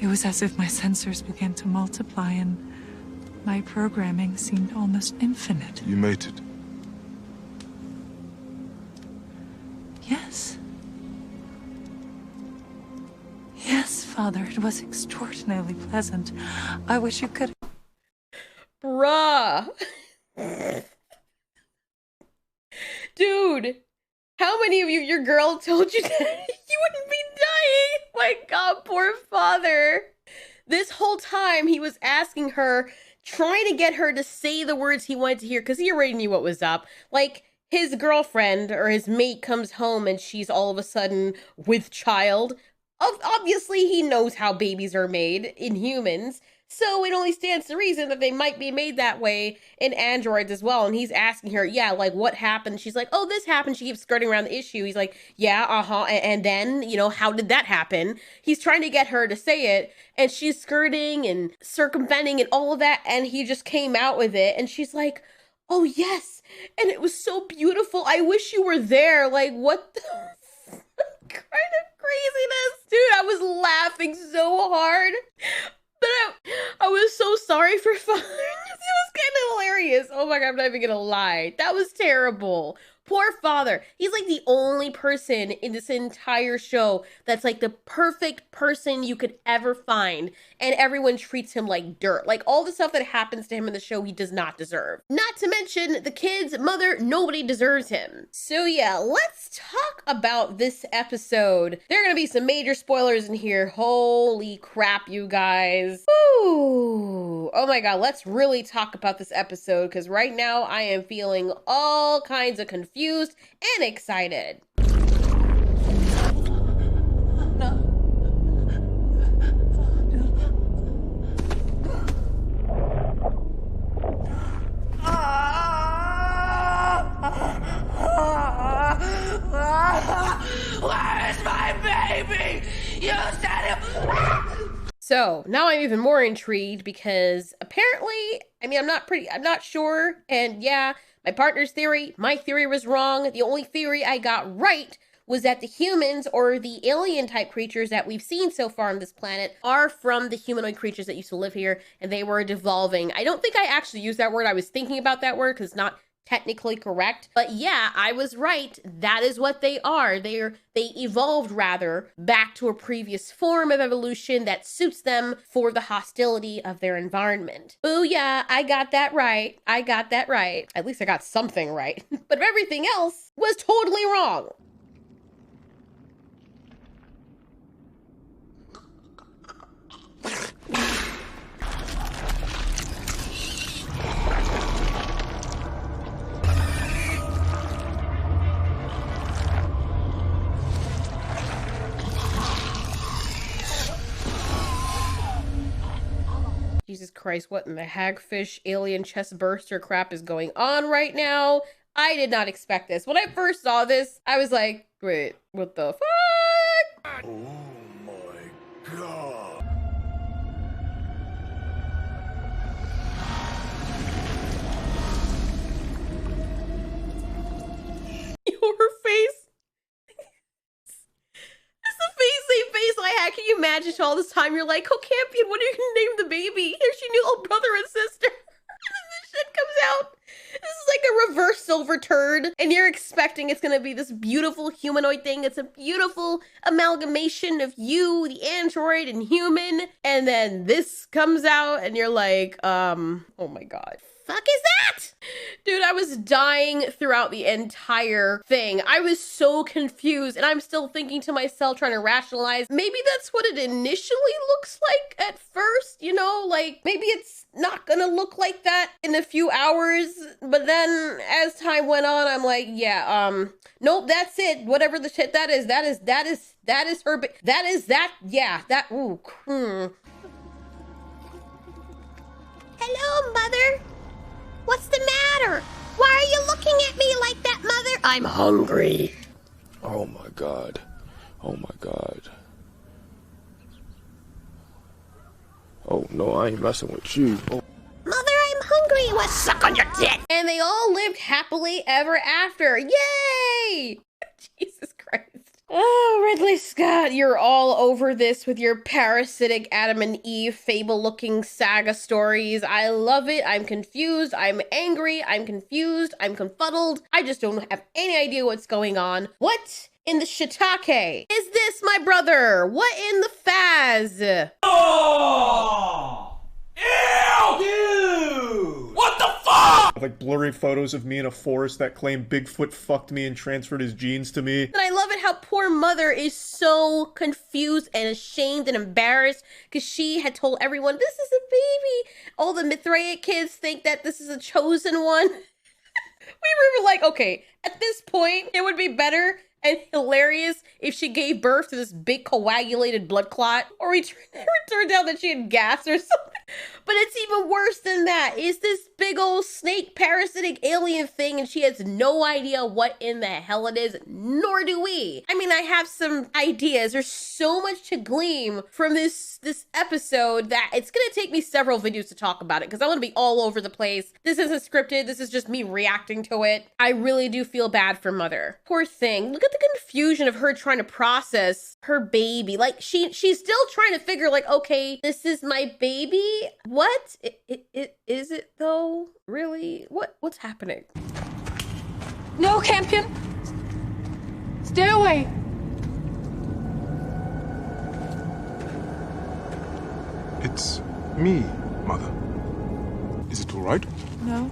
It was as if my sensors began to multiply and my programming seemed almost infinite. You mated? Yes. Yes, Father, it was extraordinarily pleasant. I wish you could... Bruh. Dude, how many of you, your girl told you that you wouldn't be dying? My God, poor Father. This whole time he was asking her, trying to get her to say the words he wanted to hear, because he already knew what was up. Like, his girlfriend or his mate comes home and she's all of a sudden with child. Obviously, he knows how babies are made in humans. So it only stands to reason that they might be made that way in androids as well. And he's asking her, yeah, like, what happened? She's like, oh, this happened. She keeps skirting around the issue. He's like, yeah, uh-huh. And then, you know, how did that happen? He's trying to get her to say it. And she's skirting and circumventing and all of that. And he just came out with it. And she's like, oh, yes. And it was so beautiful. I wish you were there. Like, what the kind of craziness? Dude, I was laughing so hard. But I was so sorry for Father. It was kind of hilarious. Oh my God, I'm not even gonna lie. That was terrible. Poor Father. He's like the only person in this entire show that's like the perfect person you could ever find. And everyone treats him like dirt. Like all the stuff that happens to him in the show, he does not deserve. Not to mention the kid's mother, nobody deserves him. So yeah, let's talk about this episode. There are gonna be some major spoilers in here. Holy crap, you guys. Woo! Oh my God, let's really talk about this episode because right now I am feeling all kinds of confused and excited. Where's my baby? You said it. So now I'm even more intrigued because apparently, I'm not sure. And yeah, my partner's theory, my theory was wrong. The only theory I got right was that the humans or the alien type creatures that we've seen so far on this planet are from the humanoid creatures that used to live here and they were devolving. I don't think I actually used that word. I was thinking about that word because it's not technically correct. But yeah, I was right. That is what they are. They evolved rather back to a previous form of evolution that suits them for the hostility of their environment. Oh yeah, I got that right. I got that right. At least I got something right. But everything else was totally wrong. Jesus Christ, what in the hagfish alien chest burster crap is going on right now? I did not expect this. When I first saw this, I was like, wait, what the fuck? Oh my God. Your face. Same face I had. Can you imagine all this time you're like, oh, Campion, what are you gonna name the baby? Here's your new little brother and sister. And then this shit comes out. This is like a reverse silver turd. And you're expecting it's gonna be this beautiful humanoid thing. It's a beautiful amalgamation of you, the android, and human. And then this comes out and you're like, oh my God. Fuck is that? Dude, I was dying throughout the entire thing. I was so confused and I'm still thinking to myself, trying to rationalize, maybe that's what it initially looks like at first, you know, like maybe it's not gonna look like that in a few hours. But then as time went on, I'm like, yeah, nope, that's it. Whatever the shit that is her, yeah, that, ooh. Hello, Mother. What's the matter? Why are you looking at me like that, Mother? I'm hungry. Oh my God. Oh my God. Oh no, I ain't messing with you. Oh. Mother, I'm hungry. Let's suck on your dick. And they all lived happily ever after. Yay! Jesus Christ. Oh, Ridley Scott, you're all over this with your parasitic Adam and Eve fable-looking saga stories. I love it. I'm confused. I'm angry. I'm confused. I'm confuddled. I just don't have any idea what's going on. What in the shiitake is this, my brother? What in the faz? Oh! Ew! Dude! What the fuck? Like blurry photos of me in a forest that claim Bigfoot fucked me and transferred his genes to me. And I love it how poor mother is so confused and ashamed and embarrassed because she had told everyone, this is a baby. All the Mithraic kids think that this is a chosen one. We were like, okay, at this point, it would be better and hilarious if she gave birth to this big coagulated blood clot, or it turned out that she had gas or something. But it's even worse than that. It's this big old snake parasitic alien thing, and she has no idea what in the hell it is, nor do we. I mean, I have some ideas. There's so much to glean from this episode that it's gonna take me several videos to talk about it, because I'm gonna be all over the place. This isn't scripted. This is just me reacting to it. I really do feel bad for Mother. Poor thing. Look at the confusion of her trying to process her baby. Like, she's still trying to figure, like, okay, this is my baby? What? Is it though? Really? What's happening? No, Campion! Stay away! It's me, Mother. Is it all right? No.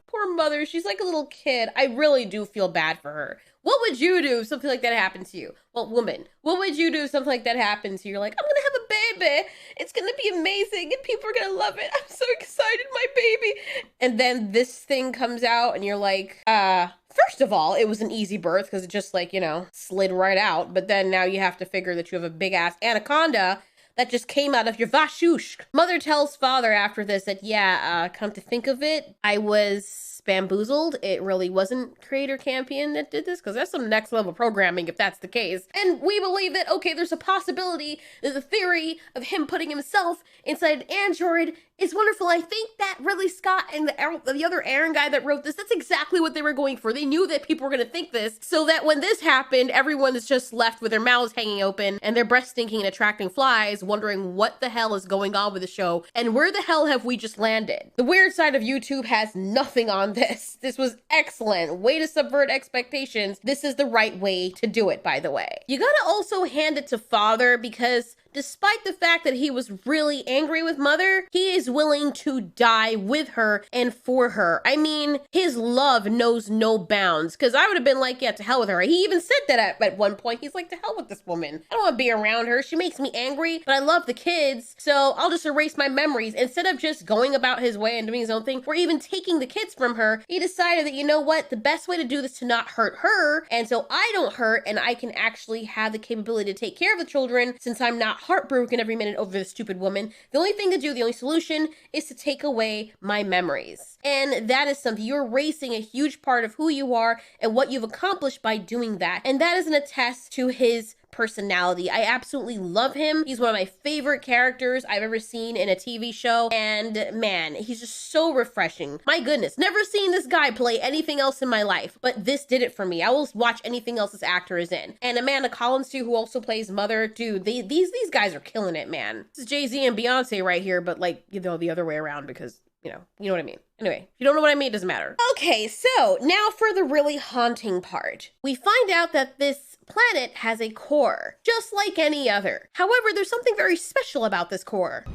Poor Mother, she's like a little kid. I really do feel bad for her. What would you do if something like that happened to you? Well, woman, what would you do if something like that happened to you? You're like, I'm gonna have a baby. It's gonna be amazing and people are gonna love it. I'm so excited, my baby. And then this thing comes out and you're like, first of all, it was an easy birth because it just like, you know, slid right out. But then now you have to figure that you have a big ass anaconda that just came out of your vashush. Mother tells father after this that, yeah, come to think of it, I was bamboozled. It really wasn't Creator Campion that did this, because that's some next level programming if that's the case. And we believe that, okay, there's a possibility that the theory of him putting himself inside an android is wonderful. I think that Ridley Scott and the other Aaron guy that wrote this, that's exactly what they were going for. They knew that people were going to think this, so that when this happened, everyone is just left with their mouths hanging open and their breath stinking and attracting flies, wondering what the hell is going on with the show and where the hell have we just landed. The weird side of YouTube has nothing on this. This was excellent. Way to subvert expectations. This is the right way to do it, by the way. You gotta also hand it to father, because despite the fact that he was really angry with Mother, he is willing to die with her and for her. I mean, his love knows no bounds, because I would have been like, yeah, to hell with her. He even said that at one point. He's like, to hell with this woman. I don't want to be around her. She makes me angry, but I love the kids, so I'll just erase my memories. Instead of just going about his way and doing his own thing, or even taking the kids from her, he decided that, you know what, the best way to do this is to not hurt her, and so I don't hurt, and I can actually have the capability to take care of the children, since I'm not heartbroken every minute over this stupid woman. The only thing to do, the only solution, is to take away my memories. And that is something, you're erasing a huge part of who you are and what you've accomplished by doing that. And that is an attest to his personality. I absolutely love him. He's one of my favorite characters I've ever seen in a TV show, and man, he's just so refreshing. My goodness, never seen this guy play anything else in my life, but this did it for me. I will watch anything else this actor is in. And Amanda Collins too, who also plays Mother. Dude, these guys are killing it, man. This is Jay-Z and Beyonce right here, but like, you know, the other way around, because you know what I mean. Anyway, if you don't know what I mean, it doesn't matter. Okay, so now for the really haunting part. We find out that this planet has a core, just like any other. However, there's something very special about this core.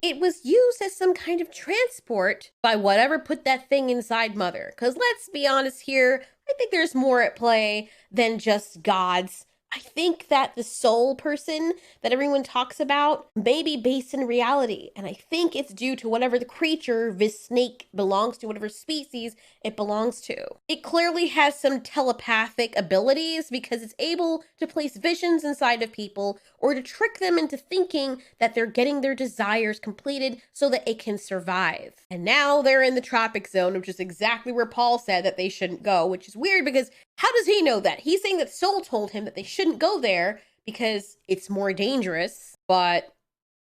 It was used as some kind of transport by whatever put that thing inside Mother. Because let's be honest here, I think there's more at play than just gods. I think that the soul person that everyone talks about may be based in reality. And I think it's due to whatever the creature this snake belongs to, whatever species it belongs to. It clearly has some telepathic abilities because it's able to place visions inside of people or to trick them into thinking that they're getting their desires completed so that it can survive. And now they're in the tropic zone, which is exactly where Paul said that they shouldn't go, which is weird because how does he know that? He's saying that Soul told him that they shouldn't go there, because it's more dangerous, but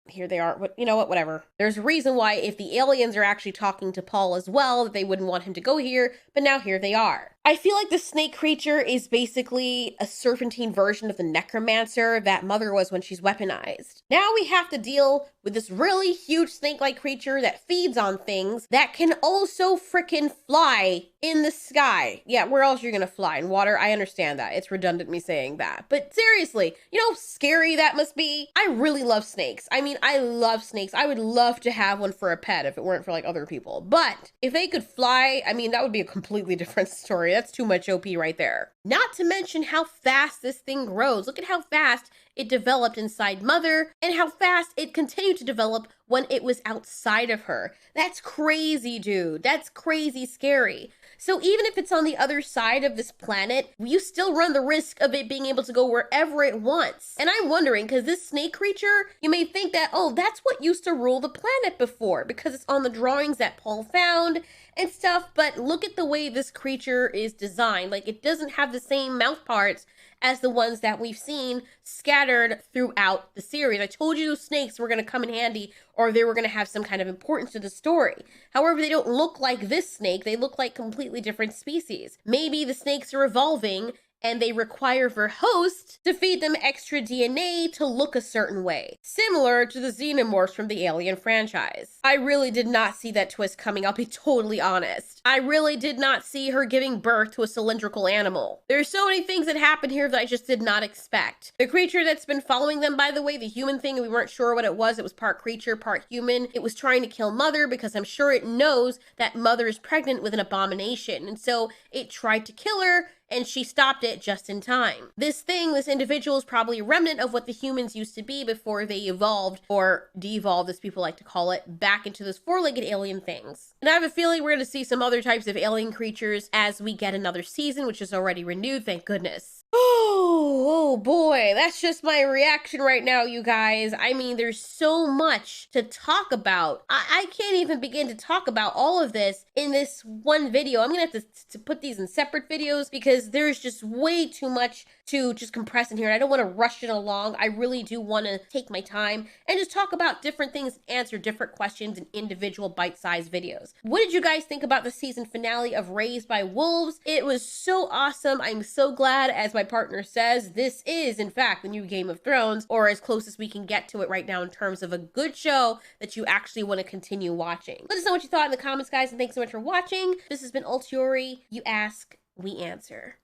here they are. But you know what? Whatever. There's a reason why if the aliens are actually talking to Paul as well, that they wouldn't want him to go here, but now here they are. I feel like the snake creature is basically a serpentine version of the necromancer that Mother was when she's weaponized. Now we have to deal with this really huge snake-like creature that feeds on things that can also frickin' fly in the sky. Yeah, where else are you gonna fly? In water? I understand that. It's redundant me saying that. But seriously, you know how scary that must be? I really love snakes. I mean, I love snakes. I would love to have one for a pet if it weren't for like other people. But if they could fly, I mean, that would be a completely different story. That's too much OP right there. Not to mention how fast this thing grows. Look at how fast it developed inside Mother and how fast it continued to develop when it was outside of her. That's crazy, dude. That's crazy scary. So even if it's on the other side of this planet, you still run the risk of it being able to go wherever it wants. And I'm wondering, because this snake creature, you may think that, oh, that's what used to rule the planet before, because it's on the drawings that Paul found and stuff, but look at the way this creature is designed. Like, it doesn't have the same mouth parts as the ones that we've seen scattered throughout the series. I told you those snakes were going to come in handy, or they were going to have some kind of importance to the story. However, they don't look like this snake. They look like completely different species. Maybe the snakes are evolving and they require for hosts to feed them extra DNA to look a certain way, similar to the xenomorphs from the Alien franchise. I really did not see that twist coming, I'll be totally honest. I really did not see her giving birth to a cylindrical animal. There's so many things that happen here that I just did not expect. The creature that's been following them, by the way, the human thing, we weren't sure what it was. It was part creature, part human. It was trying to kill Mother because I'm sure it knows that Mother is pregnant with an abomination, and so it tried to kill her, and she stopped it just in time. This individual is probably a remnant of what the humans used to be before they evolved, or de-evolved as people like to call it, back into those four-legged alien things. And I have a feeling we're going to see some other types of alien creatures as we get another season, which is already renewed, thank goodness. Oh boy, that's just my reaction right now, you guys. I mean, there's so much to talk about. I can't even begin to talk about all of this in this one video. I'm gonna have to put these in separate videos because there's just way too much to just compress in here. And I don't want to rush it along. I really do want to take my time and just talk about different things, answer different questions in individual bite-sized videos. What did you guys think about the season finale of Raised by Wolves? It was so awesome. I'm so glad, as my partner says, this is in fact the new Game of Thrones, or as close as we can get to it right now in terms of a good show that you actually want to continue watching. Let us know what you thought in the comments, guys, and thanks so much for watching. This has been Altiori. You ask, we answer.